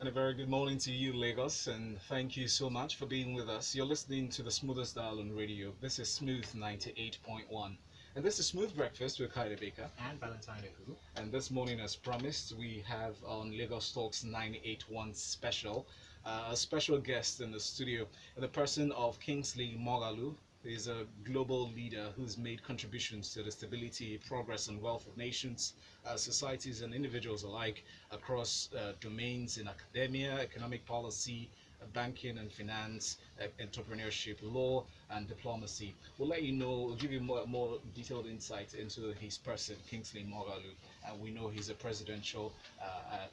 And a very good morning to you, Lagos, and thank you so much for being with us. You're listening to the smoothest dial on radio. This is Smooth 98.1. And this is Smooth Breakfast with Kayode. And Valentine Ohu. And this morning, as promised, we have on Lagos Talks 981 special, a special guest in the studio, in the person of Kingsley Moghalu. He's a global leader who's made contributions to the stability, progress, and wealth of nations, societies, and individuals alike across domains in academia, economic policy, banking and finance, entrepreneurship, law, and diplomacy. We'll let you know, we'll give you more detailed insight into his person, Kingsley Moghalu. And we know he's a presidential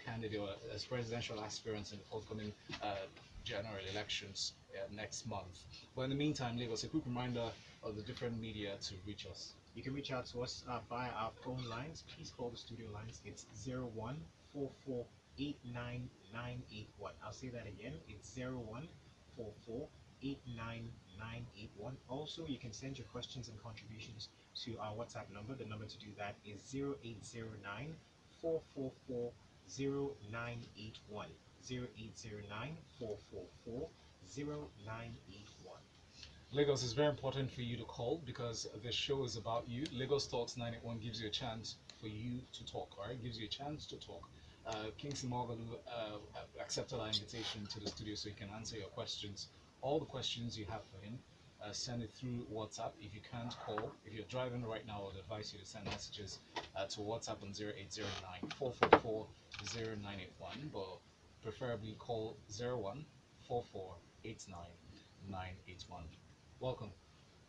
candidate, or as presidential aspirant in the forthcoming general elections next month. But in the meantime, Lagos, a quick reminder of the different media to reach us. You can reach out to us via our phone lines. Please call the studio lines. It's 0144899981. I'll say that again. It's 0144899981. Also, you can send your questions and contributions to our WhatsApp number. The number to do that is 0809 0809 Lagos is very important for you to call because the show is about you. Lagos Talks 91 gives you a chance for you to talk, all right? Gives you a chance to talk. Kingsley Moghalu accepted our invitation to the studio so he can answer your questions. All the questions you have for him, send it through WhatsApp. If you can't call, if you're driving right now, I would advise you to send messages to WhatsApp on 0809 444 0981, but preferably call 01 Welcome,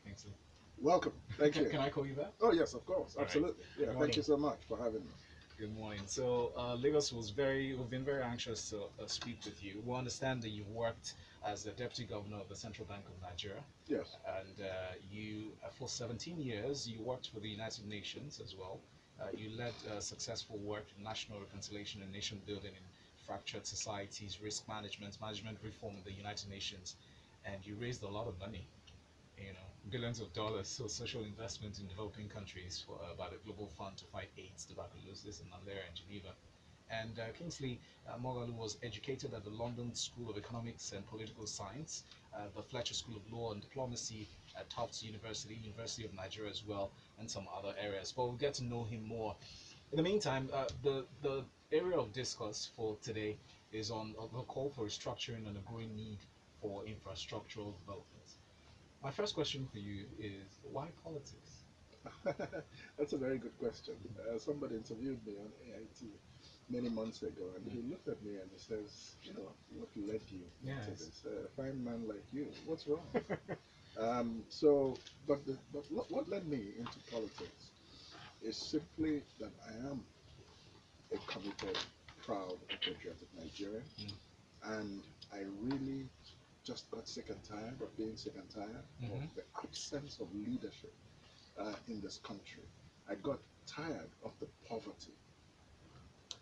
Kingsley. Welcome. Thank you. Can I call you that? Oh, yes, of course. All right. Absolutely. Yeah, Good thank you so much for having me. Good morning. So we've been very anxious to speak with you. We understand that you worked as the Deputy Governor of the Central Bank of Nigeria, Yes. and for 17 years, you worked for the United Nations as well. You led successful work in national reconciliation and nation building in fractured societies, risk management, management reform in the United Nations, and you raised a lot of money, billions of dollars, so social investment in developing countries by the Global Fund to fight AIDS, tuberculosis, and malaria in Geneva. And Kingsley Moghalu was educated at the London School of Economics and Political Science, the Fletcher School of Law and Diplomacy at Tufts University, University of Nigeria as well, and some other areas. But we'll get to know him more. In the meantime, the area of discourse for today is on the call for restructuring and a growing need for infrastructural development. My first question for you is, why politics? That's a very good question. Somebody interviewed me on AIT many months ago, and he looked at me and he says, what led you into Yes. this? A fine man like you, what's wrong? What led me into politics is simply that I am a committed, proud, and patriotic Nigerian, and I really just got sick and tired of being sick and tired of the absence of leadership in this country. I got tired of the poverty,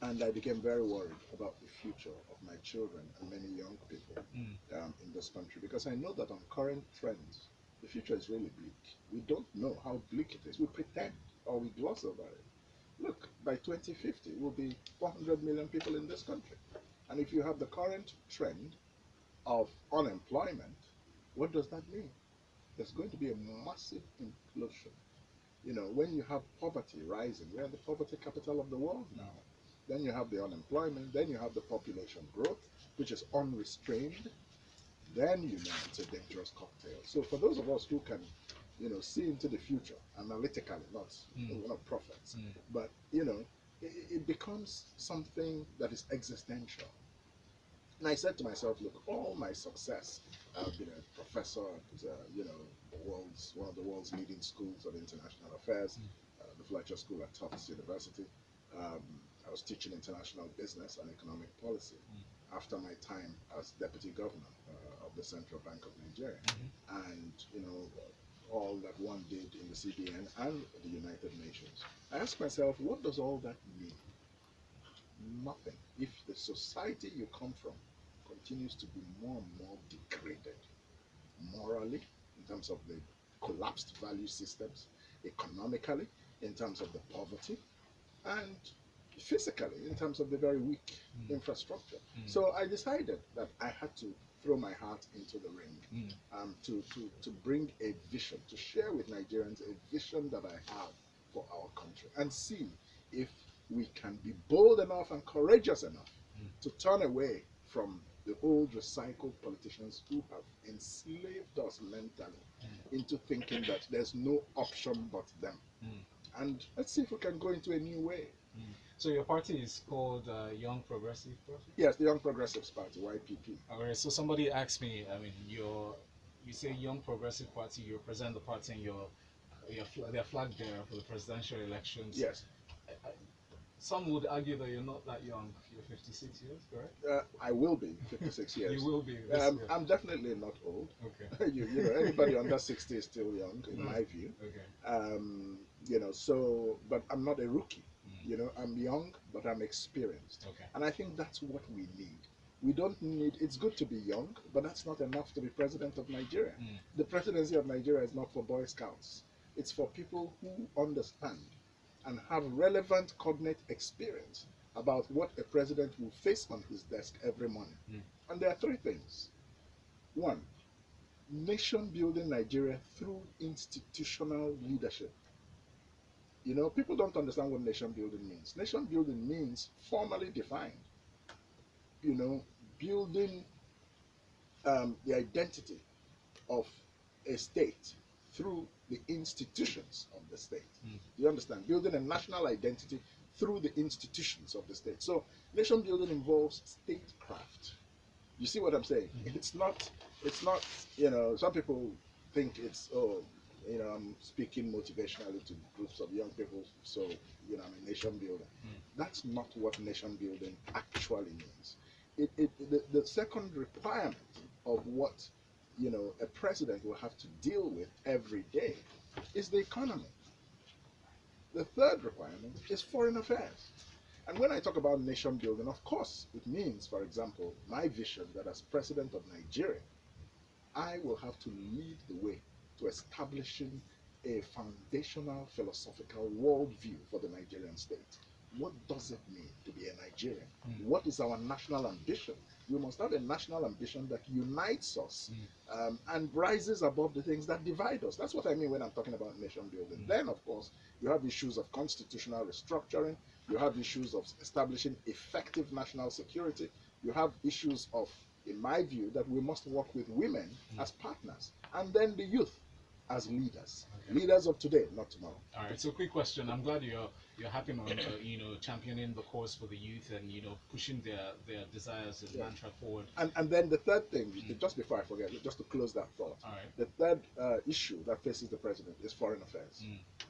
and I became very worried about the future of my children and many young people in this country, because I know that on current trends, the future is really bleak. We don't know how bleak it is. We pretend or we gloss over it. Look, by 2050, we'll be 400 million people in this country. And if you have the current trend of unemployment, what does that mean? There's going to be a massive implosion. When you have poverty rising, we're the poverty capital of the world now. Then you have the unemployment, then you have the population growth, which is unrestrained. Then it's a dangerous cocktail. So for those of us who can, see into the future analytically, we're not prophets, but it becomes something that is existential. And I said to myself, look, all my success, I've been a professor at, one of the world's leading schools of international affairs, the Fletcher School at Tufts University. I was teaching international business and economic policy after my time as deputy governor of the Central Bank of Nigeria. And, all that one did in the CBN and the United Nations. I asked myself, what does all that mean? Nothing. If the society you come from continues to be more and more degraded morally, in terms of the collapsed value systems, economically, in terms of the poverty, and physically, in terms of the very weak infrastructure. So I decided that I had to throw my heart into the ring, to bring a vision, to share with Nigerians a vision that I have for our country, and see if we can be bold enough and courageous enough to turn away from the old recycled politicians who have enslaved us mentally into thinking that there's no option but them. And let's see if we can go into a new way. So your party is called Young Progressive Party? Yes, the Young Progressives Party, YPP. Alright, so somebody asked me, I mean, you say Young Progressive Party, you represent the party and their flag bearer for the presidential elections. Yes. Some would argue that you're not that young. You're 56 years, correct? I will be 56 years. You will be. This year. I'm definitely not old. Okay. you know, anybody under 60 is still young, in my view. Okay. You know, so, but I'm not a rookie. You know, I'm young, but I'm experienced. Okay. And I think that's what we need. We don't need, it's good to be young, but that's not enough to be president of Nigeria. The presidency of Nigeria is not for Boy Scouts. It's for people who understand and have relevant cognate experience about what a president will face on his desk every morning. And there are three things. One, nation building Nigeria through institutional leadership. You know, people don't understand what nation building means. Nation building means, formally defined, you know, building the identity of a state through the institutions of the state. You understand? Building a national identity through the institutions of the state. So nation building involves statecraft. You see what I'm saying? It's not, you know, some people think it's, oh, you know, I'm speaking motivationally to groups of young people, so, you know, I'm a nation builder. That's not what nation building actually means. The second requirement of what, you know, a president will have to deal with every day is the economy. The third requirement is foreign affairs. And when I talk about nation building, of course, it means, for example, my vision that as president of Nigeria, I will have to lead the way to establishing a foundational philosophical worldview for the Nigerian state. What does it mean to be a Nigerian? What is our national ambition? We must have a national ambition that unites us and rises above the things that divide us. That's what I mean when I'm talking about nation building. Then, of course, you have issues of constitutional restructuring. You have issues of establishing effective national security. You have issues of, in my view, that we must work with women as partners. And then the youth as leaders. Leaders of today, not tomorrow. All right. So, quick question. I'm glad you're happy on you know, championing the cause for the youth and, you know, pushing their desires and mantra forward. And then the third thing, just before I forget, just to close that thought. All right. The third issue that faces the president is foreign affairs,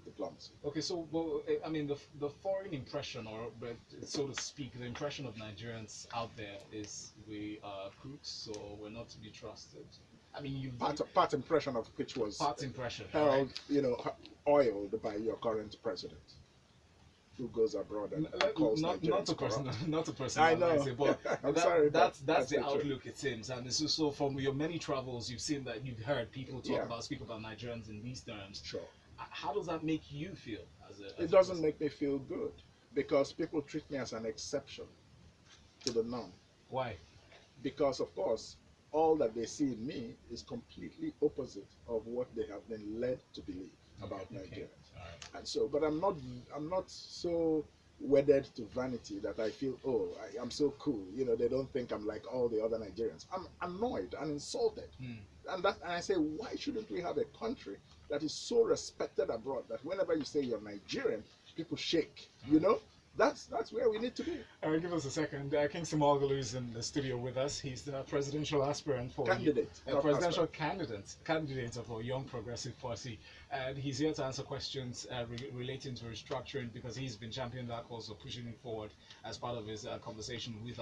diplomacy. Okay. So, well, I mean, the foreign impression, or so to speak, the impression of Nigerians out there is we are crooks, so we're not to be trusted. I mean, you part impression of which was part impression, held, right? you know, oiled by your current president, who goes abroad and calls Nigerians corrupt. Not a person. I know. But I'm sorry. That's the the outlook, it seems. And it's so from your many travels, you've seen that, you've heard people speak about Nigerians in these terms. Sure. How does that make you feel? It doesn't make me feel good, because people treat me as an exception to the norm. Why? Because, of course, all that they see in me is completely opposite of what they have been led to believe about Nigeria. Right. And so, but I'm not so wedded to vanity that I feel, oh, I'm so cool. You know, they don't think I'm like all the other Nigerians. I'm annoyed and insulted. And I say, why shouldn't we have a country that is so respected abroad that whenever you say you're Nigerian, people shake, you know? That's where we need to be. All right, give us a second. Kingsley Moghalu is in the studio with us. He's the presidential aspirant for presidential candidate of a Young Progressive Party, and he's here to answer questions relating to restructuring, because he's been championing that cause of pushing it forward as part of his conversation with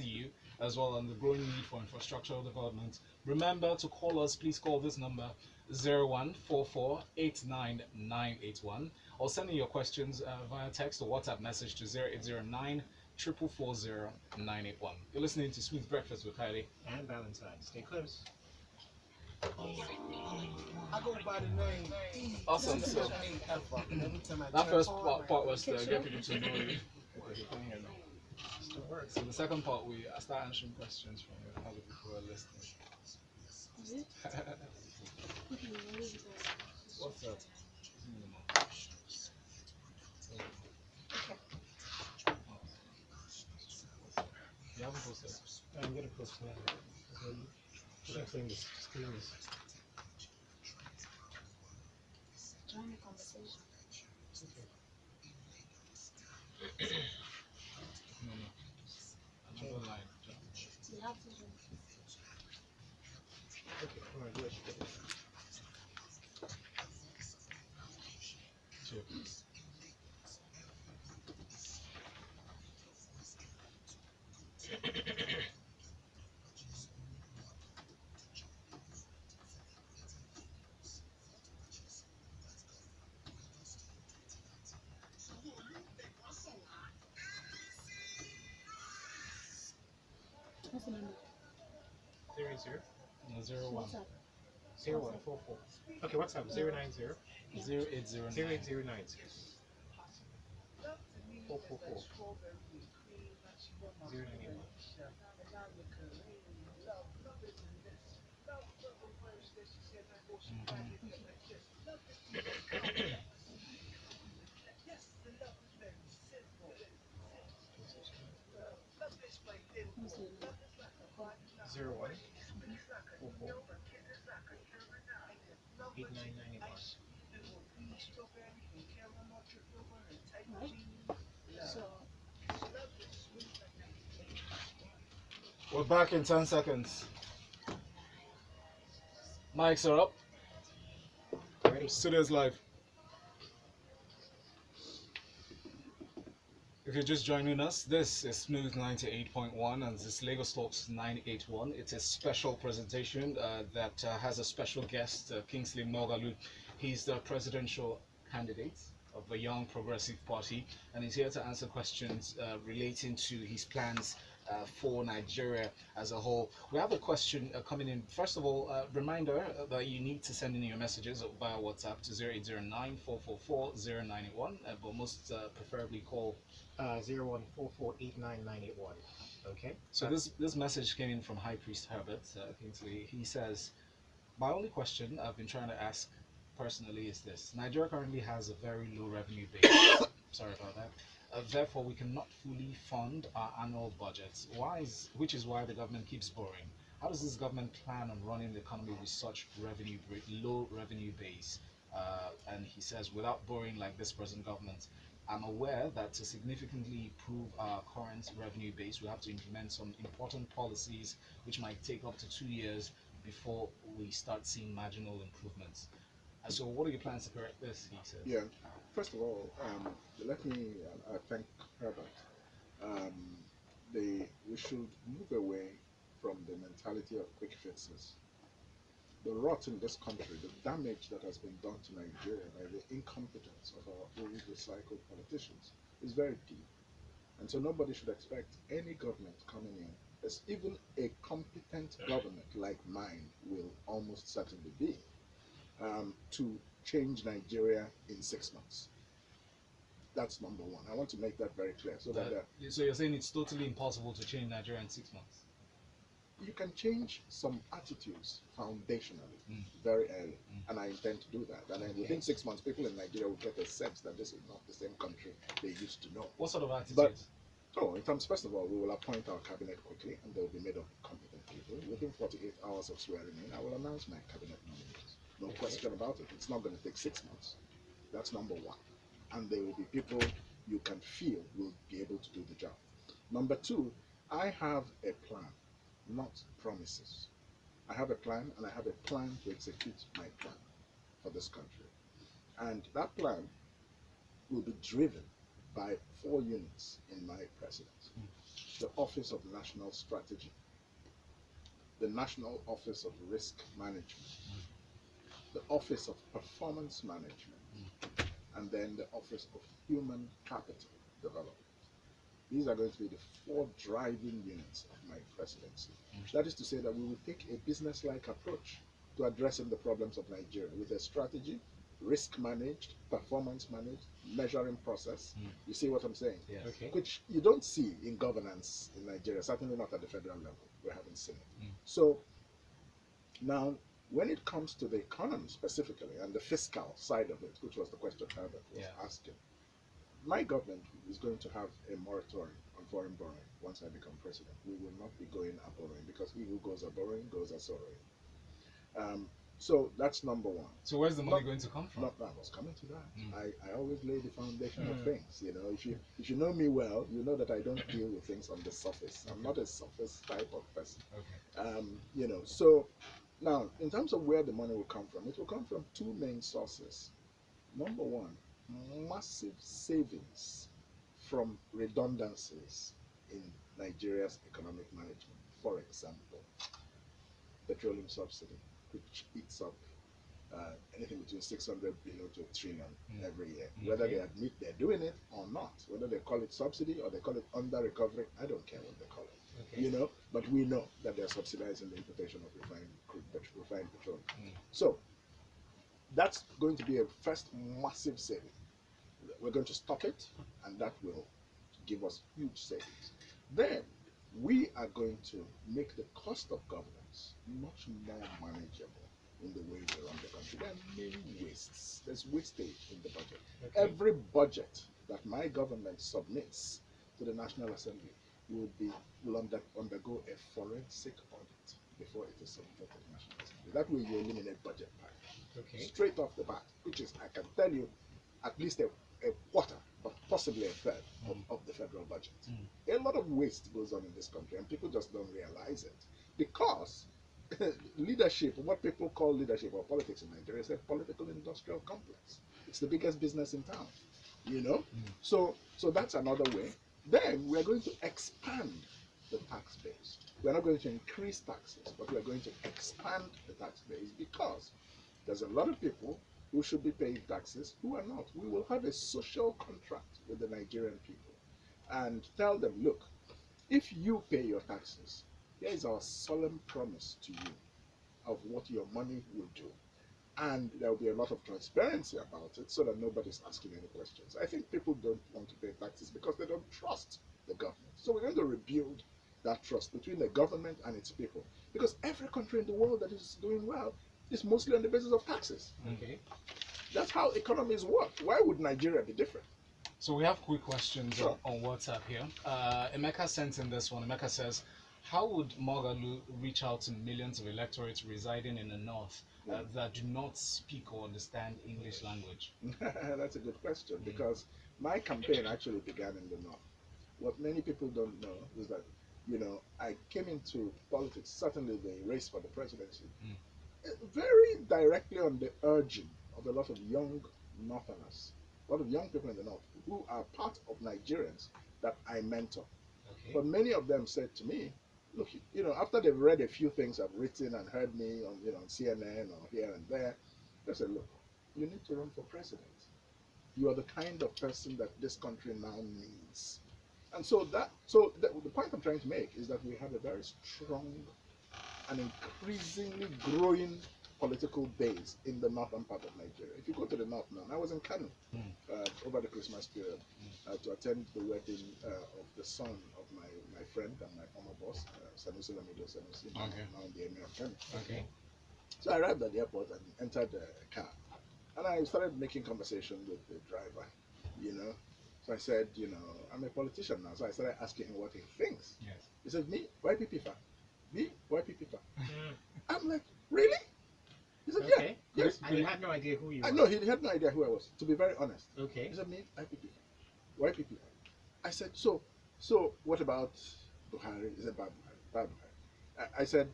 you, as well, on the growing need for infrastructural development. Remember to call us. Please call this number 0144899181, or send in your questions via text or WhatsApp message to 0809 444 981. You're listening to Smooth Breakfast with Kayode and Valentine. Stay close. I go by the name. Awesome. So that first part was to get people to know you. you can hear me. Still works. So the second part, I start answering questions from other people who are listening. Is it? Okay, what is it? What's that? Okay. You haven't posted. I'm gonna post now. Should I clean this? Just clean this. Join the conversation. No. Another line. You have to join. Okay, alright, good. Two. What's the number? 080 No, 01. What's up? 0144. Okay, what's up? 090 0809. 08090 444 091. What's the number? 0144 8991. Right? So, We're back in 10 seconds. Mics are up. Ready? Studio's live. If you're just joining us, this is Smooth 98.1 and this is Lagos Talks 981. It's a special presentation that has a special guest, Kingsley Moghalu. He's the presidential candidate of the Young Progressive Party, and he's here to answer questions relating to his plans for Nigeria as a whole. We have a question coming in. First of all, reminder that you need to send in your messages via WhatsApp to 0809 444 0981, but most preferably call 0144 89981. Okay? So this message came in from High Priest Herbert Kingsley. He says, my only question I've been trying to ask personally is this. Nigeria currently has a very low revenue base. Sorry about that. Therefore, we cannot fully fund our annual budgets. Which is why the government keeps borrowing. How does this government plan on running the economy with such low revenue base? And he says, without borrowing like this present government, I'm aware that to significantly improve our current revenue base, we have to implement some important policies which might take up to 2 years before we start seeing marginal improvements. And so what are your plans to correct this, he says? Yeah. First of all, let me thank Herbert. We should move away from the mentality of quick fixes. The rot in this country, the damage that has been done to Nigeria by the incompetence of our old recycled politicians is very deep. And so nobody should expect any government coming in, as even a competent government like mine will almost certainly be, to change Nigeria in 6 months. That's number one. I want to make that very clear. So So you're saying it's totally impossible to change Nigeria in 6 months? you can change some attitudes foundationally very early, and I intend to do that. And then within 6 months, people in Nigeria will get a sense that this is not the same country they used to know. What sort of attitudes? In terms, first of all, we will appoint our cabinet quickly, and they will be made up of competent people. Within 48 hours of swearing in, I will announce my cabinet nominees. No question about it. It's not going to take 6 months. That's number one. And there will be people you can feel will be able to do the job. Number two, I have a plan, not promises. I have a plan, and I have a plan to execute my plan for this country. And that plan will be driven by 4 units in my presidency. The Office of National Strategy, the National Office of Risk Management, the Office of Performance Management, and then the Office of Human Capital Development. These are going to be the 4 driving units of my presidency. That is to say that we will take a business-like approach to addressing the problems of Nigeria with a strategy, risk managed, performance managed, measuring process. You see what I'm saying? Yes. Okay. Which you don't see in governance in Nigeria, certainly not at the federal level. We haven't seen it. Mm. So now, when it comes to the economy specifically and the fiscal side of it, which was the question Herbert was asking, my government is going to have a moratorium on foreign borrowing once I become president. We will not be going a borrowing because he who goes a borrowing goes a sorrowing. So that's number one. So where's the money going to come from? I was coming to that. I always lay the foundation of things. You know, if you know me well, you know that I don't deal with things on the surface. I'm not a surface type of person. Okay. You know, so now in terms of where the money will come from, it will come from two main sources. Number one, massive savings from redundancies in Nigeria's economic management. For example, petroleum subsidy, which eats up anything between 600 billion to a trillion every year. Whether they admit they're doing it or not, whether they call it subsidy or they call it under recovery, I don't care what they call it. Okay. You know, but we know that they're subsidizing the importation of refined petroleum. So that's going to be a first massive saving. We're going to stop it, and that will give us huge savings. Then we are going to make the cost of governance much more manageable in the way we run the country. There are many wastes. There's wastage in the budget. Okay. Every budget that my government submits to the National Assembly will undergo a forensic audit before it is submitted to the National Assembly. That way you eliminate budget bias. Okay. Straight off the bat, which is, I can tell you, at least a quarter, but possibly a third of the federal budget. A lot of waste goes on in this country, and people just don't realize it. Because leadership, what people call leadership or politics in Nigeria, is a political industrial complex. It's the biggest business in town, you know? So that's another way. Then we're going to expand the tax base. We're not going to increase taxes, but we're going to expand the tax base because there's a lot of people who should be paying taxes who are not. We will have a social contract with the Nigerian people and tell them, look, if you pay your taxes, here is our solemn promise to you of what your money will do. And there will be a lot of transparency about it so that nobody's asking any questions. I think people don't want to pay taxes because they don't trust the government. So we're going to rebuild that trust between the government and its people. Because every country in the world that is doing well is mostly on the basis of taxes. Okay. That's how economies work. Why would Nigeria be different? So we have quick questions Sure. on WhatsApp here. Emeka sent in this one. Emeka says, how would Moghalu reach out to millions of electorates residing in the north that do not speak or understand English language? That's a good question because my campaign actually began in the north. What many people don't know is that, you know, I came into politics, certainly the race for the presidency, very directly on the urging of a lot of young northerners, a lot of young people in the north who are part of Nigerians that I mentor. Okay. But many of them said to me, look, you know, after they've read a few things I've written and heard me on, you know, on CNN or here and there, they said, look, you need to run for president. You are the kind of person that this country now needs. And so the point I'm trying to make is that we have a very strong and increasingly growing political base in the northern part of Nigeria. If you go to the north now, I was in Kano over the Christmas period to attend the wedding of the son of my friend and my former boss, Sanusi Lamido Sanusi, now the Emir of Kano. Okay. So I arrived at the airport and entered a car. And I started making conversation with the driver, you know. So I said, you know, I'm a politician now. So I started asking him what he thinks. Yes. He said, me, YPP fan. Me, YPP fan. I'm like, really? He said, Okay. yeah. Yes. And you had no idea who you were. I know, he had no idea who I was, to be very honest. Okay. He said, me, YPP fan. YPP fan. I said, so what about Buhari? He said, Bad Buhari. I said,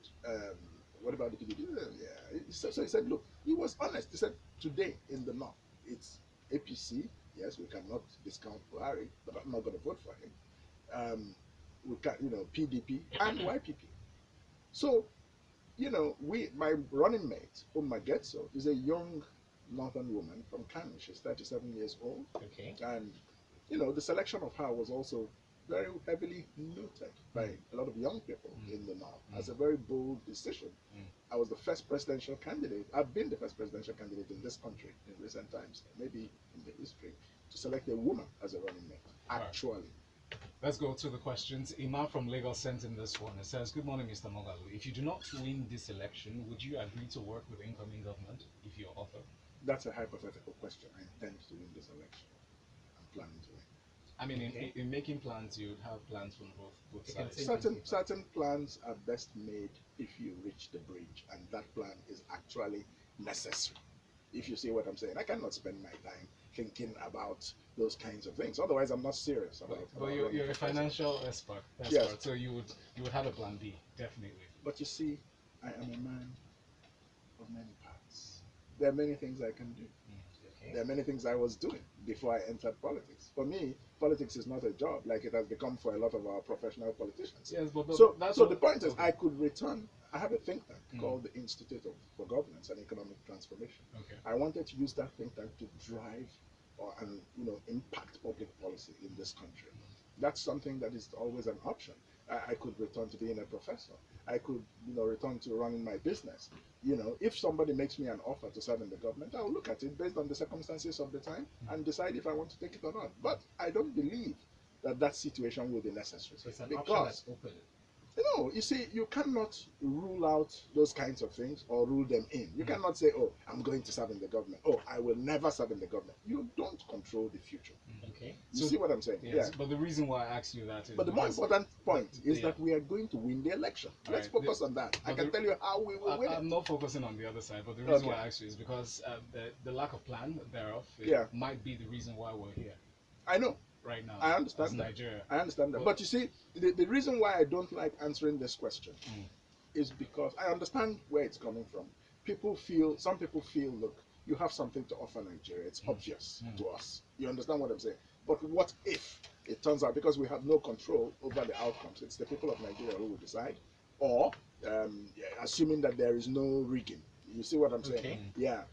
what about the PDP? Yeah. So he said, look, he was honest. He said, today in the north, it's APC. Yes, we cannot discount Buhari, but I'm not going to vote for him. We can, you know, PDP and YPP. So, you know, my running mate, Umma Getso, is a young northern woman from Kano. She's 37 years old. Okay. And, you know, the selection of her was also very heavily noted by a lot of young people in the North as a Mm. very bold decision. Mm. I was the first presidential candidate. I've been the first presidential candidate in this country in recent times, maybe in the history, to select a woman as a running mate. Right. Actually, Let's go to the questions. Imam from Lagos sent in this one. It says, "Good morning, Mr. Moghalu. If you do not win this election, would you agree to work with the incoming government if you're offered?" that's a hypothetical question. I intend to win this election. I'm planning to win. I mean, Okay. in making plans, you would have plans from both You can sides. say- Certain plans are best made if you reach the bridge, and that plan is actually necessary. If you see what I'm saying, I cannot spend my time thinking about those kinds of things. Otherwise, I'm not serious about. But running you're for a president. financial expert, Yes. so you would have a plan B, definitely. But you see, I am a man of many parts. There are many things I can do. Okay. There are many things I was doing before I entered politics. For me, politics is not a job like it has become for a lot of our professional politicians. Yes, but So that's the point is, okay. I could return. I have a think tank Mm. called the Institute for Governance and Economic Transformation. Okay. I wanted to use that think tank to drive and impact public policy in this country. That's something that is always an option. I could return to being a professor. I could return to running my business. If somebody makes me an offer to serve in the government, I will look at it based on the circumstances of the time and decide if I want to take it or not. But I don't believe that situation will be necessary. So it's an option because that's open. you see, you cannot rule out those kinds of things or rule them in. You cannot say, oh, I'm going to serve in the government. Oh, I will never serve in the government. You don't control the future. Okay. You So- see what I'm saying? Yes, but the reason why I asked you that is But the more because important point is Yeah. that we are going to win the election. Let's Alright, focus on that. I but can the- tell you how we will win I'm it. not focusing on the other side, but the reason Okay. why I asked you is because the lack of plan thereof Yeah. might be the reason why we're here I know. right now. I understand as that. Nigeria. I understand that. But- But you see, the reason why I don't like answering this question Mm. is because I understand where it's coming from. Some people feel, look, you have something to offer Nigeria. It's obvious to us. You understand what I'm saying? But what if it turns out, because we have no control over the outcomes, it's the people of Nigeria who will decide, or assuming that there is no rigging. You see what I'm saying? Okay. Yeah,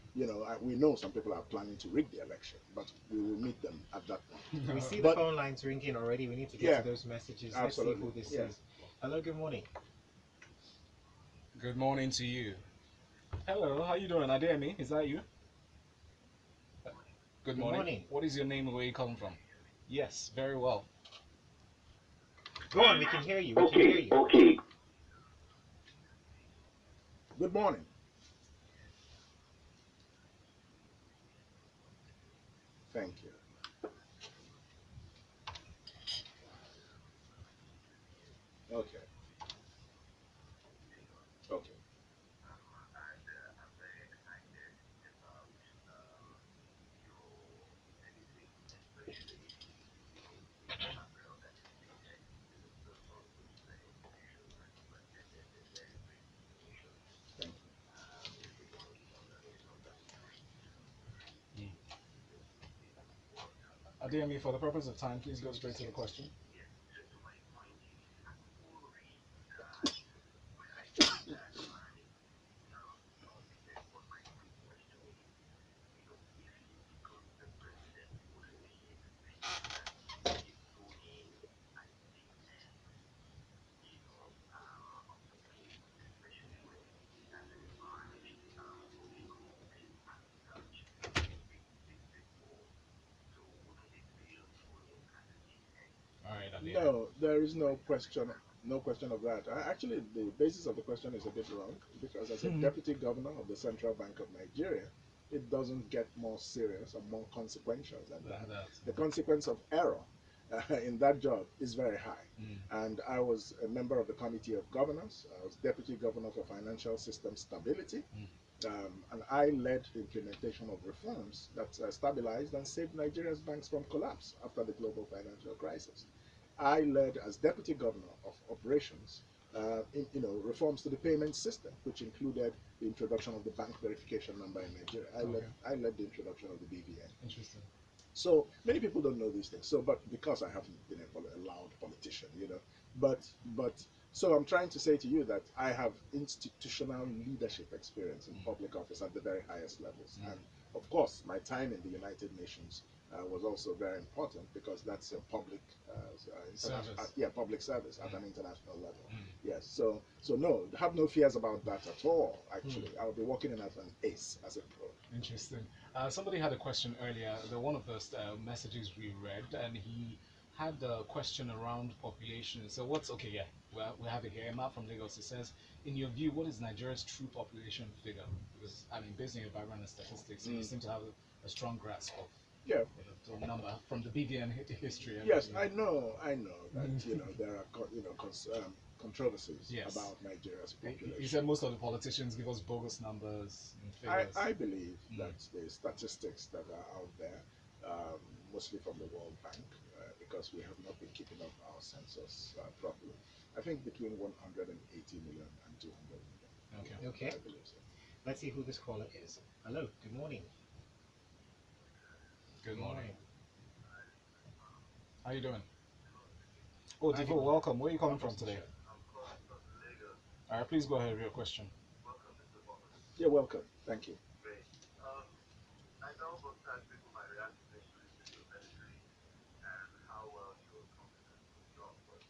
we know some people are planning to rig the election, but we will meet them at that point. We see the But- phone lines ringing already. We need to get Yeah. to those messages. Absolutely. Let's see who this Yeah. is. Hello, good morning. Good morning to you. Hello, how you doing? Ademi, is that you? Good morning. morning. What is your name and where you come from? Yes, very well. Go on, we can hear you. We can hear you. Okay. Good morning. Thank you. Okay. Okay. Thank you. Ademi, for the purpose of time, please go straight to the question. All right, Ademi. No, there is no question. No question of that. Actually, the basis of the question is a bit wrong because as a deputy governor of the Central Bank of Nigeria, it doesn't get more serious and more consequential than that. The consequence of error in that job is very high. And I was a member of the Committee of Governors. I was Deputy Governor for Financial System Stability. And I led the implementation of reforms that stabilized and saved Nigeria's banks from collapse after the global financial crisis. I led, as Deputy Governor of Operations, reforms to the payment system, which included the introduction of the bank verification number in Nigeria. I led the introduction of the BVN. Interesting. So many people don't know these things. So, but because I haven't been a loud politician, so I'm trying to say to you that I have institutional leadership experience in public office at the very highest levels, and of course, my time in the United Nations was also very important because that's a public Service. public service at an international level. Mm. Yes, so no, have no fears about that at all. Actually, I'll be working in as an ace, as a pro. Interesting. Somebody had a question earlier. One of the messages we read, and he had a question around population. So what's okay? Yeah, well, we have it here. Emma from Lagos. It says, in your view, what is Nigeria's true population figure? Because I mean, based on your background and statistics, you seem to have a strong grasp of Yeah. the number from the BVN history. Yes, I know that there are controversies Yes. about Nigeria's He population. said most of the politicians give us bogus numbers and figures. I believe that the statistics that are out there, mostly from the World Bank, because we have not been keeping up our census properly, I think between 180 million and 200 million. Okay. Okay. I believe so. Let's see who this caller is. Hello, good morning. Good morning. How you doing? Oh, Divo, welcome. Where are you coming from today? All right, please go ahead with your question. You're welcome. Thank you. I know most times people might react initially to your ministry and how well you were competent in your job, but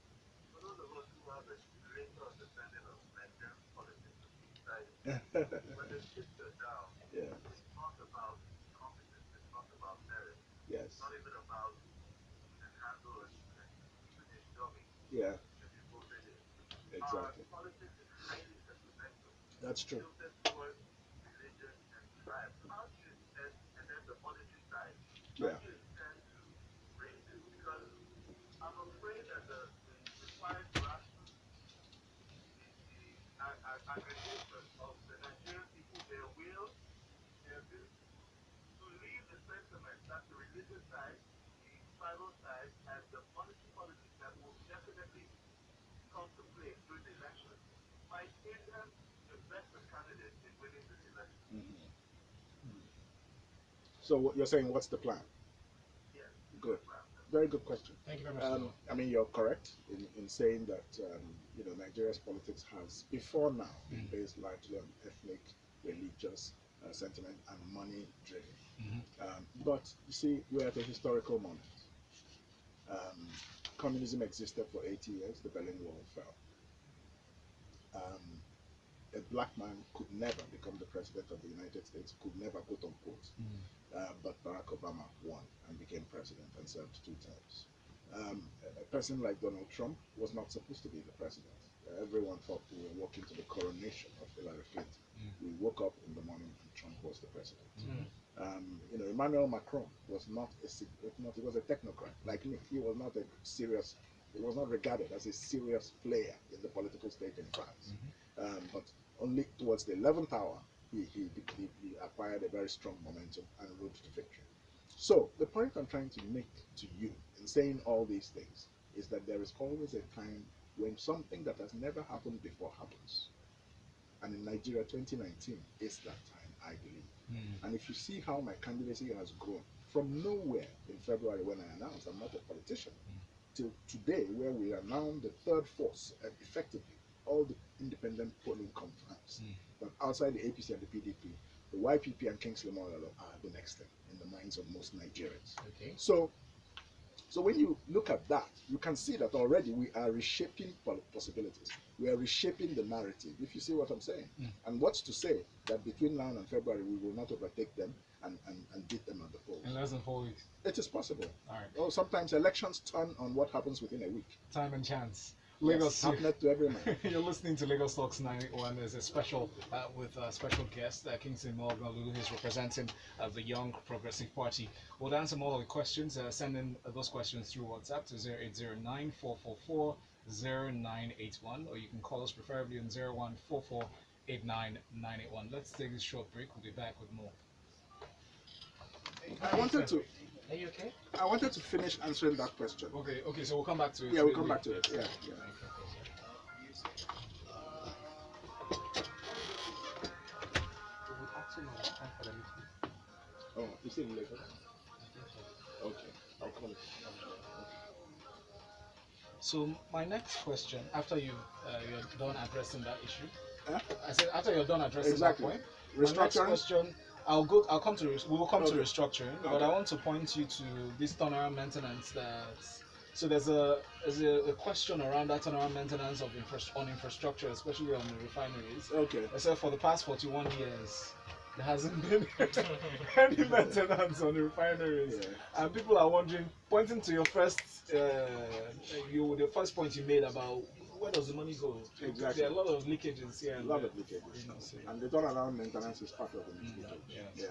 for those of us who have a greater understanding of Nigerian politics and society, when the chips are down, Yeah. it's not about competence, it's not about merit, Yes. it's not even about who can handle and even a dummy Yeah. should be voted in. Exactly. Politics is highly sentimental. That's true. Tilted towards religion and tribe. How do you intend, and then the monetary side, how Yeah. do you intend to raise it? Because I'm afraid that the required grassroots, the aggregation of the Nigerian people, their will, their ability to leave the sentiment that the religious side, the tribal side, and the monetary politics that will definitely come to play during the election might hinder the best candidate in winning this election. So what you're saying, what's the plan? Yes. Good. Very good question. Thank you very much. I mean, you're correct in saying that Nigeria's politics has before now been based largely on ethnic, religious sentiment and money driven. But you see, we're at a historical moment. Communism existed for 80 years. The Berlin Wall fell. A black man could never become the president of the United States, could never, quote unquote, but Barack Obama won and became president and served 2 terms. A person like Donald Trump was not supposed to be the president. Everyone thought we were walking to the coronation of Hillary Clinton. We woke up in the morning and Trump was the president. Emmanuel Macron was not he was a technocrat like me. He was not regarded as a serious player in the political stage in France. But only towards the 11th hour, he acquired a very strong momentum and rode to victory. So the point I'm trying to make to you in saying all these things is that there is always a time when something that has never happened before happens. And in Nigeria, 2019 is that time, I believe. And if you see how my candidacy has grown, from nowhere in February when I announced I'm not a politician, till today where we are now the third force, effectively, all the independent polling confirms that outside the APC and the PDP, the YPP and Kingsley Moghalu are the next thing in the minds of most Nigerians. Okay. So when you look at that, you can see that already we are reshaping possibilities. We are reshaping the narrative, if you see what I'm saying. And what's to say that between now and February we will not overtake them and beat them at the polls? In less than 4 weeks. It is possible. All right. Oh, sometimes elections turn on what happens within a week. Time and chance. Lagos, Lagos. happened to every man. You're listening to Lagos Talks 91. There's a special with a special guest, Kingsley Moghalu, who's representing the Young Progressive Party. We'll answer more of the questions. Send in those questions through WhatsApp to 0809 444 0981, or you can call us preferably on 0144 89981. Let's take this short break. We'll be back with more. I wanted to. Are you okay? I wanted to finish answering that question. Okay, so we'll come back to it. Yeah, we'll come back to it. Yeah. Oh, you see him later? Okay, I'll call it. So my next question, after you're done addressing that issue, Huh? I said after you're done addressing Exactly. that point, my next Restructuring? question I'll come to we'll come to Okay. restructuring, but Okay. I want to point you to this turnaround maintenance that. So there's a question around that turnaround maintenance of on infrastructure, especially on the refineries. Okay. I said for the past 41 years, there hasn't been any maintenance on the refineries, Yeah. and people are wondering, pointing to your first, the first point you made about where does the money go? Exactly. There are a lot of leakages here. A And lot there, of leakages. you know, so- And the turnaround maintenance is part of the leakage. yeah. Yeah.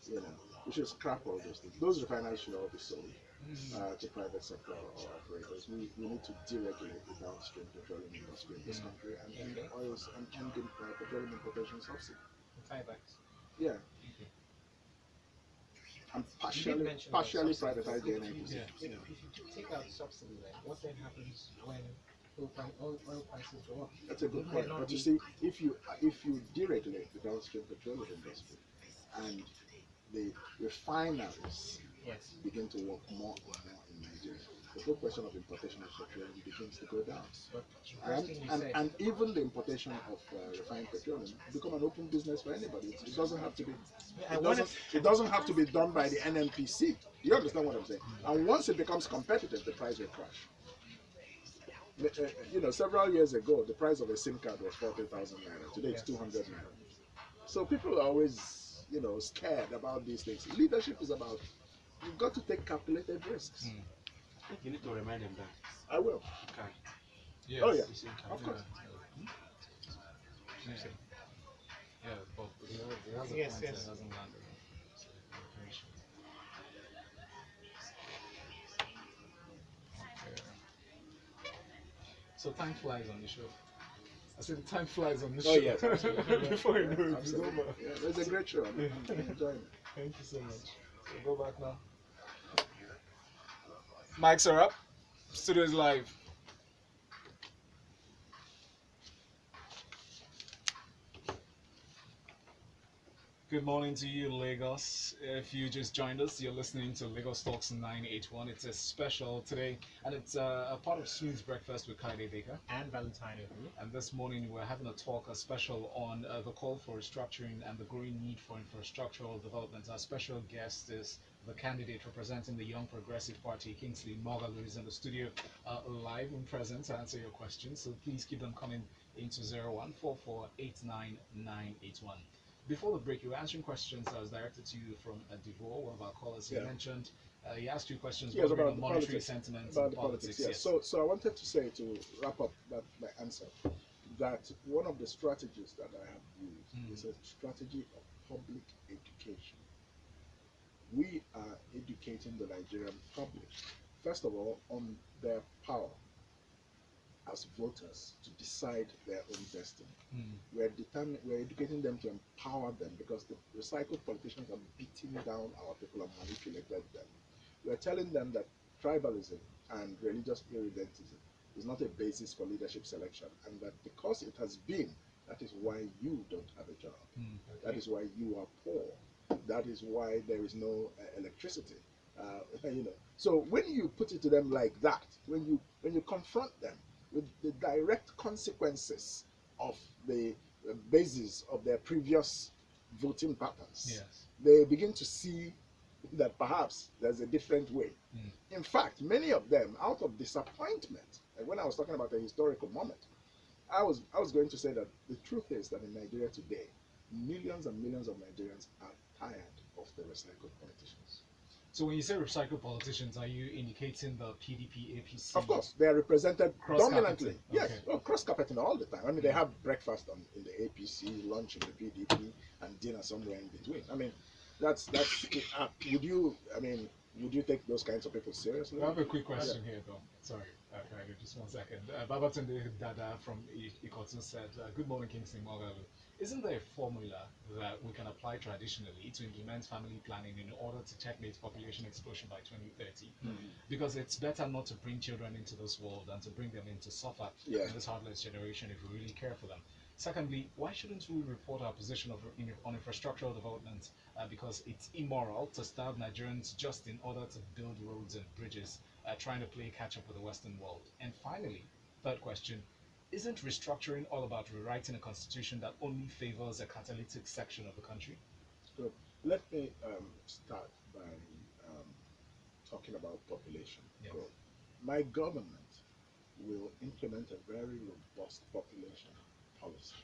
You know, we should scrap all those things. Those refineries should all be sold to private sector or operators. We need to deregulate the downstream petroleum industry in this country and end oils and end the petroleum importation subsidy. Tiebacks. Yeah. And partially mention about subsidy. privatize the energy. Yeah. If you take out subsidy, then what then happens when oil prices go up? That's a good Would point. there not But you be- see, if you deregulate the downstream petroleum industry and the refineries Yes. begin to work more and more in Nigeria, the whole question of importation of petroleum begins to go down. But the first thing you said, And even the importation of refined petroleum become an open business for anybody. It doesn't have to be. It doesn't have to be done by the NNPC. You understand what I'm saying? And once it becomes competitive, the price will crash. You know, several years ago, the price of a SIM card was 40,000 naira. Today, it's 200 naira. So people are always, you know, scared about these things. Leadership is about you've got to take calculated risks. You need to remind them that. I will. Okay. Yes. Oh yeah, You see, of course. Yeah, but he has a Yes, point yes. that hasn't landed. Okay. So time flies on the show. I said time flies on the show. Oh, yes, absolutely. Before you know it, it's Absolutely. over. Yeah, it's a great show. I'm enjoying it. Thank you so much. So go back now. Mics are up. Studio is live. Good morning to you, Lagos. If you just joined us, you're listening to Lagos Talks 981. It's a special today, and it's a part of Smooth Breakfast with Kayode Baker. and Valentine Ohu. And this morning we're having a special on the call for restructuring and the growing need for infrastructural development. Our special guest is the candidate representing the Young Progressive Party, Kingsley Moghalu, is in the studio live and present to answer your questions. So please keep them coming into 0144899981. Before the break, you were answering questions that was directed to you from Devor, one of our callers. He Yeah. mentioned, he asked you questions Yes, about about the monetary politics. sentiments About and the politics. politics, yes. So I wanted to say, to wrap up my answer, that one of the strategies that I have used is a strategy of public education. We are educating the Nigerian public, first of all, on their power as voters to decide their own destiny. We're educating them to empower them because the recycled politicians are beating down our people and manipulated them. We're telling them that tribalism and religious irredentism is not a basis for leadership selection, and that because it has been, that is why you don't have a job. That is why you are poor. That is why there is no electricity. You know. So when you put it to them like that, when you confront them with the direct consequences of the basis of their previous voting patterns, Yes. they begin to see that perhaps there's a different way. In fact, many of them, out of disappointment, and when I was talking about a historical moment, I was going to say that the truth is that in Nigeria today, millions and millions of Nigerians are tired of the recycled politicians. So when you say recycled politicians, are you indicating the PDP, APC? Of course, they are represented Cross-carpeting. dominantly. Yes, Okay. well, cross-carpeting all the time. I mean, they have breakfast in the APC, lunch in the PDP, and dinner somewhere in between. I mean, that's would you take those kinds of people seriously? I have a quick question here, though. Sorry, just 1 second. Babatunde Dada from Ikotu said, "Good morning, Kingsley Moghalu. Isn't there a formula that we can apply traditionally to implement family planning in order to checkmate population explosion by 2030? Because it's better not to bring children into this world than to bring them in to suffer Yeah. in this heartless generation if we really care for them. Secondly, why shouldn't we report our position on infrastructural development? Because it's immoral to starve Nigerians just in order to build roads and bridges, trying to play catch up with the Western world. And finally, third question, isn't restructuring all about rewriting a constitution that only favors a catalytic section of the country?" Good. Let me start by talking about population Yes. growth. My government will implement a very robust population policy.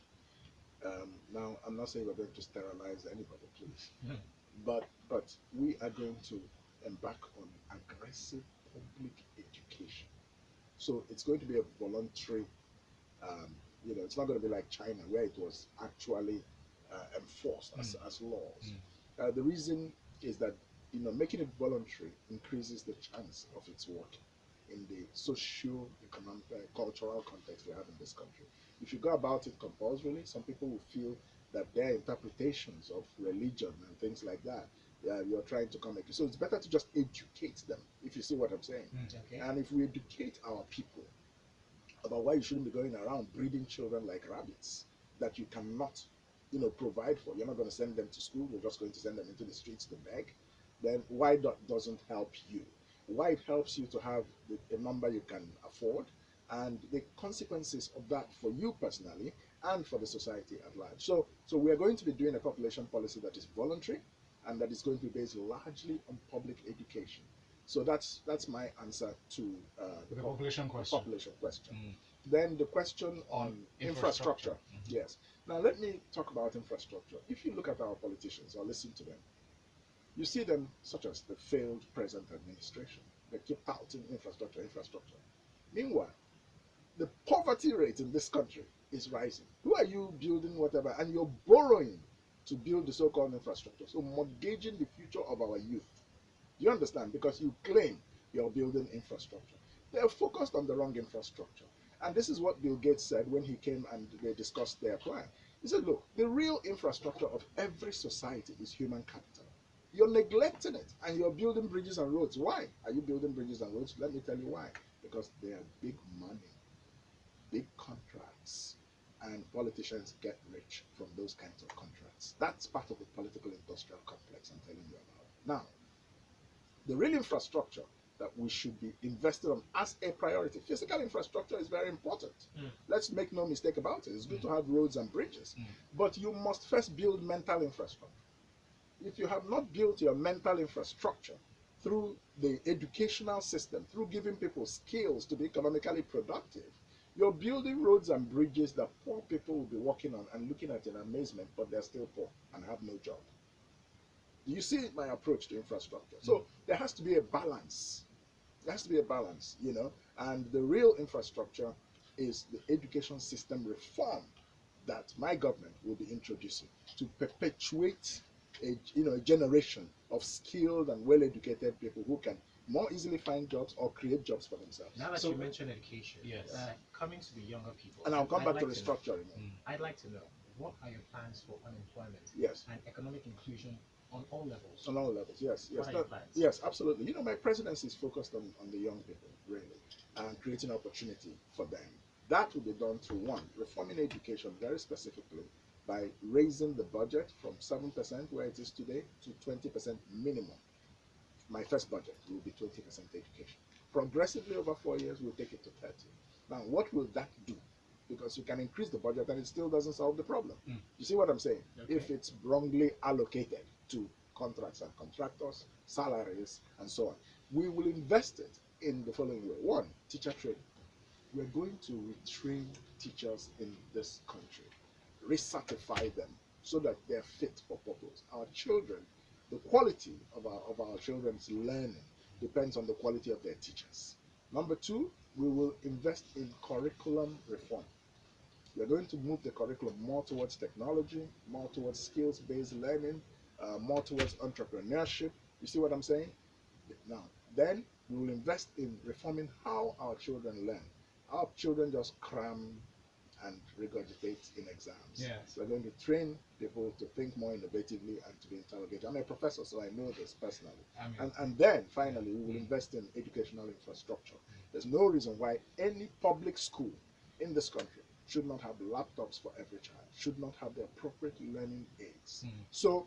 Now, I'm not saying we're going to sterilize anybody, please, Mhm. but we are going to embark on aggressive public education. So it's going to be a voluntary, um, it's not going to be like China where it was actually enforced as laws. The reason is that making it voluntary increases the chance of its working in the socio-economic, cultural context we have in this country. If you go about it compulsorily, some people will feel that their interpretations of religion and things like that, you're trying to come against. So it's better to just educate them, if you see what I'm saying. Okay. And if we educate our people about why you shouldn't be going around breeding children like rabbits that you cannot, provide for. You're not going to send them to school. You're just going to send them into the streets to beg. Then why that doesn't help you? Why it helps you to have a number you can afford, and the consequences of that for you personally and for the society at large. So we are going to be doing a population policy that is voluntary and that is going to be based largely on public education. So that's my answer to The population question. population question. Then the question on infrastructure. Yes. Now let me talk about infrastructure. If you look at our politicians or listen to them, you see them such as the failed present administration. They keep touting infrastructure, infrastructure. Meanwhile, the poverty rate in this country is rising. Who are you building whatever? And you're borrowing to build the so-called infrastructure. So mortgaging the future of our youth. Do you understand? Because you claim you're building infrastructure. They're focused on the wrong infrastructure. And this is what Bill Gates said when he came and they discussed their plan. He said, look, the real infrastructure of every society is human capital. You're neglecting it and you're building bridges and roads. Why are you building bridges and roads? Let me tell you why. Because they are big money, big contracts, and politicians get rich from those kinds of contracts. That's part of the political industrial complex I'm telling you about. Now, the real infrastructure that we should be invested on as a priority. Physical infrastructure is very important. Let's make no mistake about it. It's good to have roads and bridges. But you must first build mental infrastructure. If you have not built your mental infrastructure through the educational system, through giving people skills to be economically productive, you're building roads and bridges that poor people will be walking on and looking at in amazement, but they're still poor and have no job. You see my approach to infrastructure. So there has to be a balance. There has to be a balance, and the real infrastructure is the education system reform that my government will be introducing to perpetuate a generation of skilled and well-educated people who can more easily find jobs or create jobs for themselves. Now that you mentioned education, Yes. Coming to the younger people, And I'll come back to know- restructuring. I'd like to know, what are your plans for unemployment Yes. and economic inclusion on all levels? On all levels, yes. What are your plans? Yes, absolutely. My presidency is focused on the young people, really, and creating opportunity for them. That will be done through one, reforming education very specifically by raising the budget from 7%, where it is today, to 20% minimum. My first budget will be 20% education. Progressively over 4 years, we'll take it to 30. Now, what will that do? Because you can increase the budget and it still doesn't solve the problem. You see what I'm saying? Okay. If it's wrongly allocated to contracts and contractors, salaries, and so on. We will invest it in the following way. One, teacher training. We're going to retrain teachers in this country, recertify them so that they're fit for purpose. Our children, the quality of our children's learning depends on the quality of their teachers. Number two, we will invest in curriculum reform. We're going to move the curriculum more towards technology, more towards skills-based learning, more towards entrepreneurship. You see what I'm saying? Now, then we will invest in reforming how our children learn. Our children just cram and regurgitate in exams. Yes. We're going to train people to think more innovatively and to be interrogated. I'm a professor, so I know this personally. And then, finally, we will invest in educational infrastructure. There's no reason why any public school in this country should not have laptops for every child, should not have the appropriate learning aids. So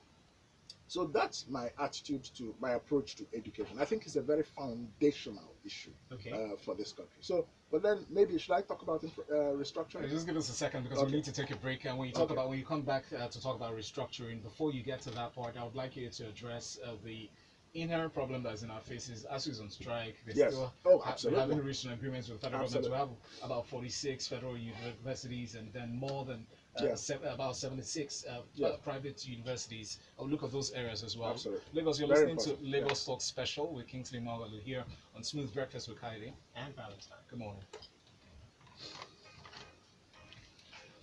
So that's my attitude to my approach to education. I think it's a very foundational issue Okay. for this country. So, but then maybe should I talk about restructuring? Just give us a second because Okay. we need to take a break. And when you talk Okay. about when you come back to talk about restructuring, before you get to that part, I would like you to address the inherent problem that is in our faces. ASU is on strike. They Yes. still Oh, we absolutely. haven't reached an agreement with the federal government. Absolutely. We have about 46 federal universities and then more than Yes. about 76 Yeah. private universities. I'll look at those areas as well. Absolutely. Lagos, you're Very listening to important. Lagos Talk Special with Kingsley Moghalu here on Smooth Breakfast with Kayode. And Valentine. Good morning.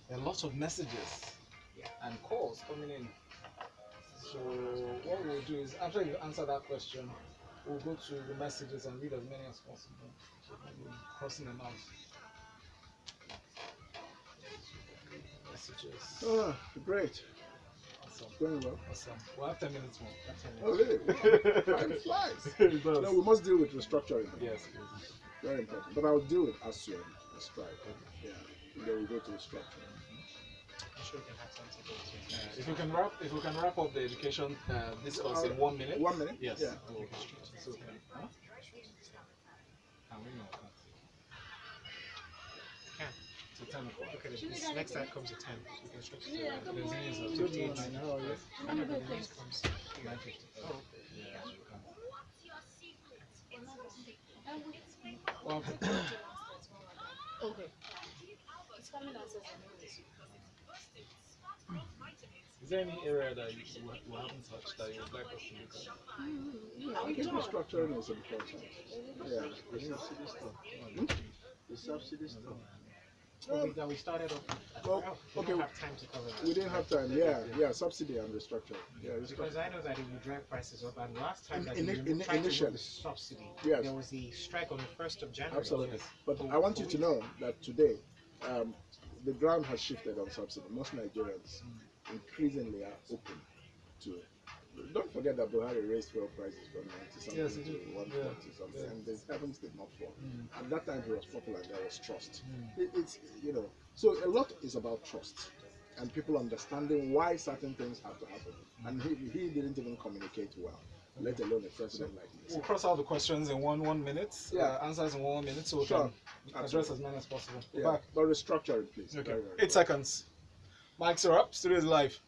There are lots of messages and calls coming in. So what we'll do is after you answer that question, we'll go to the messages and read as many as possible. So we'll be crossing them out. Messages. Oh, great. Awesome. Going well. Awesome. We'll have 10 minutes more. Oh, really? Time flies. It does. No, we must deal with restructuring. Yes. Very important. But I'll deal with ASU and strike. Yeah. And then we go to restructuring. I'm sure we can have time to go to If we can wrap up the education discourse in 1 minute. 1 minute? Yes. Yeah. We'll, it's okay. Huh? And we know. Can. To 10 o'clock. Okay, this next time comes at 10. So we can stretch it Yeah, to There's news at Good 15. morning. How are you? I know, but the news comes. 9:50. Oh, Yeah, we can. Well, Well, okay. It's coming out as is there any area that we haven't touched that you would like us to look at? Yeah, I think restructuring is important. Yeah. The subsidy stuff. that we started off. Well, we okay, don't have time to cover that. We didn't have time. Yeah, subsidy and restructuring. Yeah, Because restructuring. I know that it will drive prices up, and last time that In- we in- tried to initially. do the subsidy, Yes. there was the strike on the 1st of January. Absolutely. But I want you to know that today, the ground has shifted on subsidy. Most Nigerians increasingly are open to it. Don't forget that Buhari raised fuel prices from 90 something Yes, he to did. 140 something, Yeah. and the heavens did not fall. Mm. At that time, he was popular. There was trust. Mm. It's so a lot is about trust and people understanding why certain things have to happen. And he didn't even communicate well, let alone a president like this. We'll cross out the questions in one minute. Yeah. Answers in 1 minute so we Sure. can address as many as possible. We're Yeah, back. but restructuring, please. Okay. Very, very 8 seconds. Mics are up. Studio is live.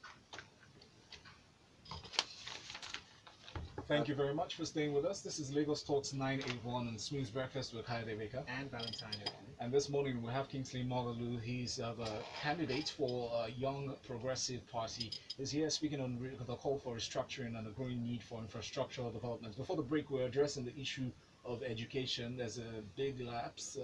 Thank you very much for staying with us. This is Lagos Talks 981 and Smooth Breakfast with Kayode Baker. And Valentine Ohu. And this morning we have Kingsley Moghalu. He's the candidate for a young progressive party. He's here speaking on the call for restructuring and the growing need for infrastructural development. Before the break, we're addressing the issue of education. There's a big lapse.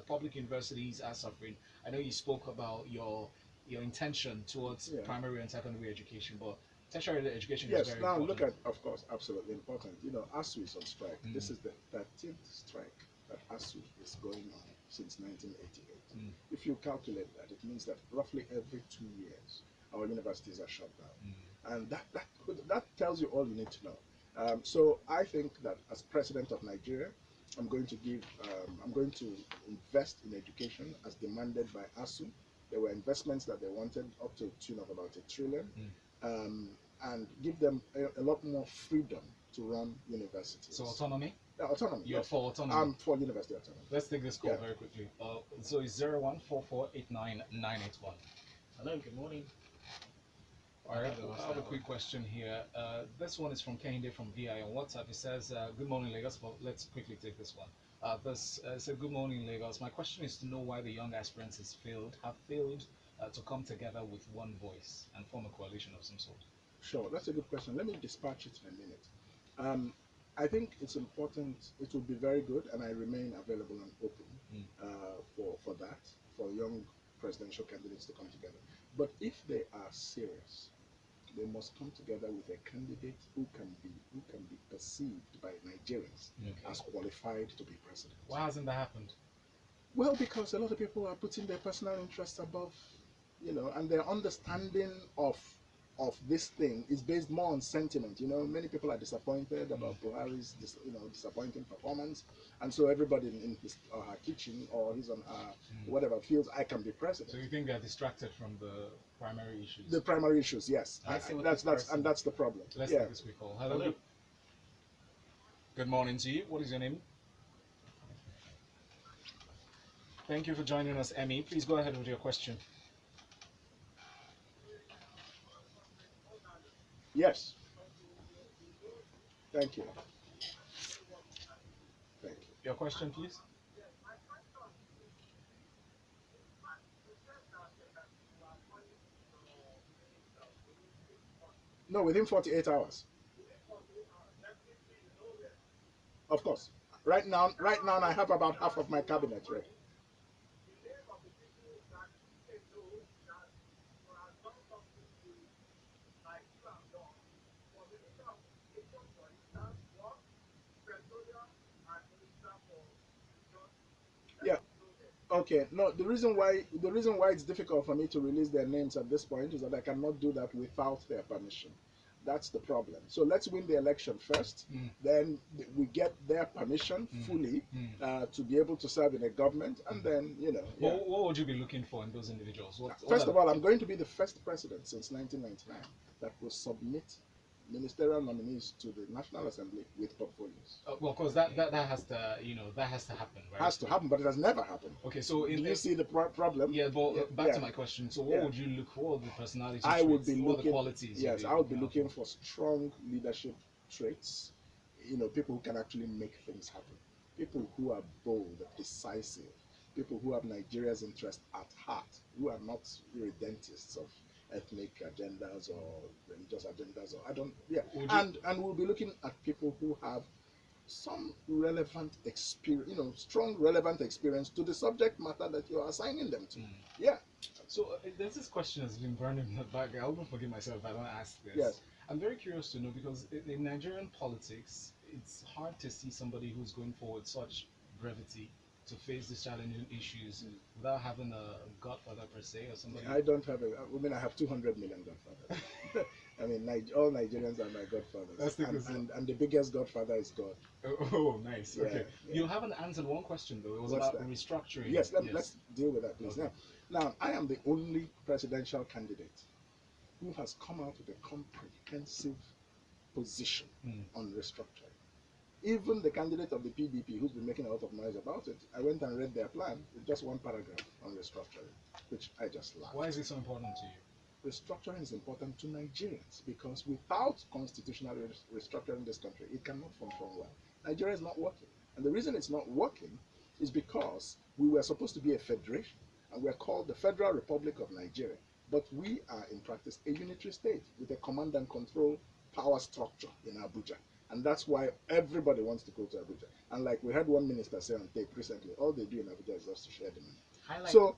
Public universities are suffering. I know you spoke about your intention towards primary and secondary education, but tertiary education is Yes, very now important. look at, of course, absolutely important. ASU is on strike. This is the 13th strike that ASU is going on since 1988. If you calculate that, it means that roughly every 2 years, our universities are shut down. And that tells you all you need to know. So I think that as president of Nigeria, I'm going to invest in education as demanded by ASU. There were investments that they wanted up to the tune of about $1 trillion. And give them a lot more freedom to run universities. So autonomy? Autonomy. You're Yes. for autonomy? I'm for university autonomy. Let's take this call Yeah. very quickly. So it's 0144899981. Hello, good morning. All right, I have a quick question here. This one is from Kayode from VI on WhatsApp. It says, good morning, Lagos. But let's quickly take this one. This said, good morning, Lagos. My question is to know why the young aspirants have failed to come together with one voice and form a coalition of some sort. Sure, that's a good question. Let me dispatch it in a minute. I think it's important. It would be very good, and I remain available and open for that, for young presidential candidates to come together. But if they are serious, they must come together with a candidate who can be perceived by Nigerians as qualified to be president. Why hasn't that happened? Well, because a lot of people are putting their personal interests above, and their understanding of of this thing is based more on sentiment. You know, many people are disappointed about Buhari's disappointing performance, and so everybody in his or her kitchen or his or her whatever feels I can be president. So you think they're distracted from the primary issues? The primary issues, yes. Let's see what That's this person- and that's the problem. Let's yeah. take this quick call. Hello. Good morning to you. What is your name? Thank you for joining us, Emmy. Please go ahead with your question. Yes. Thank you. Thank you. Your question, please. No, within 48 hours. Of course. Right now I have about half of my cabinet ready. Yeah. Okay. No, the reason why it's difficult for me to release their names at this point is that I cannot do that without their permission. That's the problem. So let's win the election first. Then we get their permission fully to be able to serve in a government, and then Yeah. What would you be looking for in those individuals? First of all, I'm going to be the first president since 1999 that will submit ministerial nominees to the National Assembly with portfolios. Well, of course, that has to that has to happen, right? Has to happen, but it has never happened. Okay, so Do you see the problem? Yeah, but back Yeah. to my question. So, what would you look for? The personality I traits, would be what are the looking. qualities. Yes, you'd I would be looking looking for strong leadership traits. People who can actually make things happen. People who are bold, decisive. People who have Nigeria's interest at heart. Who are not irredentists of ethnic agendas or religious agendas, or I don't. Yeah, and we'll be looking at people who have some relevant experience, strong relevant experience to the subject matter that you're assigning them to. Yeah. So there's this question that's been burning in the back. I won't forgive myself if I don't ask this. Yes. I'm very curious to know, because in Nigerian politics, it's hard to see somebody who's going forward such brevity to face these challenging issues without having a godfather per se, or somebody. I don't have I have 200 million godfathers. I mean, all Nigerians are my godfathers. And the biggest godfather is God. Oh, nice. Yeah, Okay. yeah. You haven't answered one question though. It was What's about that? restructuring. Yes, let's deal with that, please. Okay. Now, I am the only presidential candidate who has come out with a comprehensive position on restructuring. Even the candidate of the PDP, who's been making a lot of noise about it, I went and read their plan with just one paragraph on restructuring, which I just laughed. Why is it so important to you? Restructuring is important to Nigerians because without constitutional restructuring in this country, it cannot function well. Nigeria is not working. And the reason it's not working is because we were supposed to be a federation, and we're called the Federal Republic of Nigeria. But we are, in practice, a unitary state with a command and control power structure in Abuja. And that's why everybody wants to go to Abuja. And like we had one minister say on tape recently, all they do in Abuja is just to share the money. So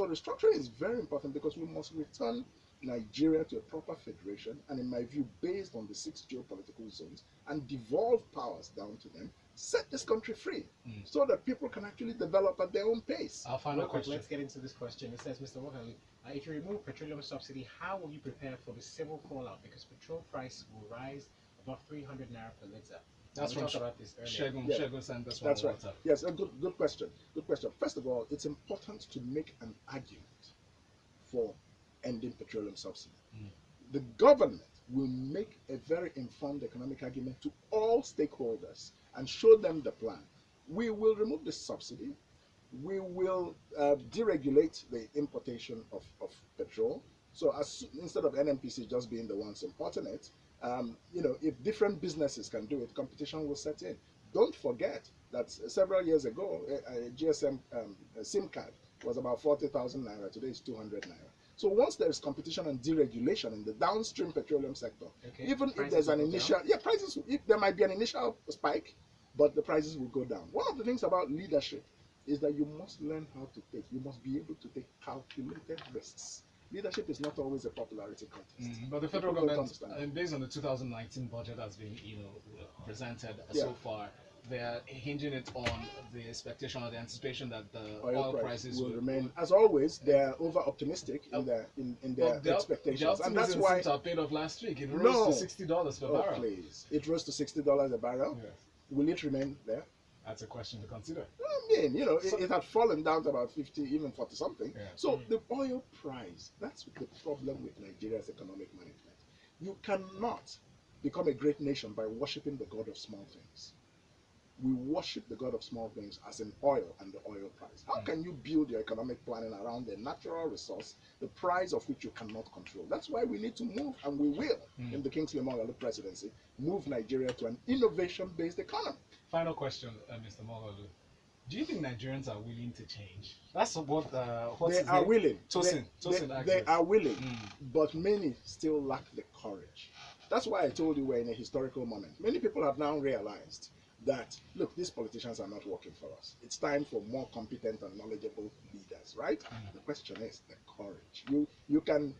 restructuring is very important because we must return Nigeria to a proper federation, and in my view, based on the 6 geopolitical zones, and devolve powers down to them, set this country free so that people can actually develop at their own pace. Our final question. Let's get into this question. It says, Mr. Moghalu, if you remove petroleum subsidy, how will you prepare for the civil fallout? Because petrol price will rise above 300 naira per liter. That's we from talked about this earlier. Shegun sent us one. That's right. Yes, a good question. Good question. First of all, it's important to make an argument for ending petroleum subsidy. The government will make a very informed economic argument to all stakeholders and show them the plan. We will remove the subsidy. We will deregulate the importation of petrol. So instead of NNPC just being the ones importing it, if different businesses can do it, competition will set in. Don't forget that several years ago, a GSM SIM card was about 40,000 naira. Today it's 200 naira. So once there is competition and deregulation in the downstream petroleum sector, even if there's an initial, prices, if there might be an initial spike, but the prices will go down. One of the things about leadership is that you must learn how to take, you must be able to take calculated risks. Leadership is not always a popularity contest. But the federal government, based on the 2019 budget that's been presented so far, they're hinging it on the expectation or the anticipation that the Oil oil price prices will remain, as always, they're over optimistic in their Well, expectations, the and that's optimism why. seemed to have paid off last week. It No. rose to $60 per Oh, barrel. please! It rose to $60 a barrel. Yes. Will it remain there? That's a question to consider. I mean, it had fallen down to about 50, even 40 something. Yeah. So the oil price, that's the problem with Nigeria's economic management. You cannot become a great nation by worshiping the God of small things. We worship the God of small things as in oil and the oil price. How can you build your economic planning around a natural resource, the price of which you cannot control? That's why we need to move, and we will, in the Kingsley Moghalu presidency, move Nigeria to an innovation-based economy. Final question, Mr. Moghalu. Do you think Nigerians are willing to change? That's what They are willing. Tosin They are willing, but many still lack the courage. That's why I told you we're in a historical moment. Many people have now realized that, look, these politicians are not working for us. It's time for more competent and knowledgeable leaders, right? The question is the courage. You can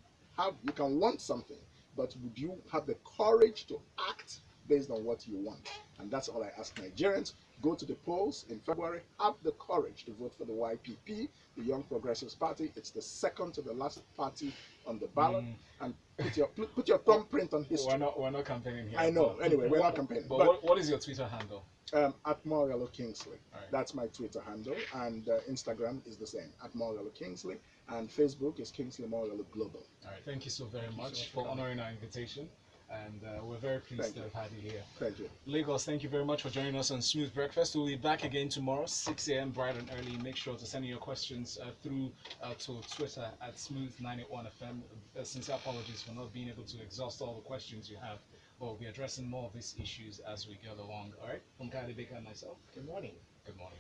want something, but would you have the courage to act based on what you want? And that's all I ask Nigerians. Go to the polls in February. Have the courage to vote for the YPP, the Young Progressives Party. It's the second to the last party on the ballot. And put your thumbprint on history. We're not campaigning here. I know. Anyway, we're not campaigning. But what is your Twitter handle? At Moghalu Kingsley. Right. That's my Twitter handle. And Instagram is the same, at Moghalu Kingsley. And Facebook is Kingsley Moghalu Global. All right. Thank you so very much for honoring our invitation. And we're very pleased to have had you here. Thank you. Lagos, thank you very much for joining us on Smooth Breakfast. We'll be back again tomorrow, 6 a.m. bright and early. Make sure to send in your questions through to Twitter at Smooth981FM. Sincere apologies for not being able to exhaust all the questions you have, but we'll be addressing more of these issues as we go along. All right? From Kayode and myself. Good morning. Good morning.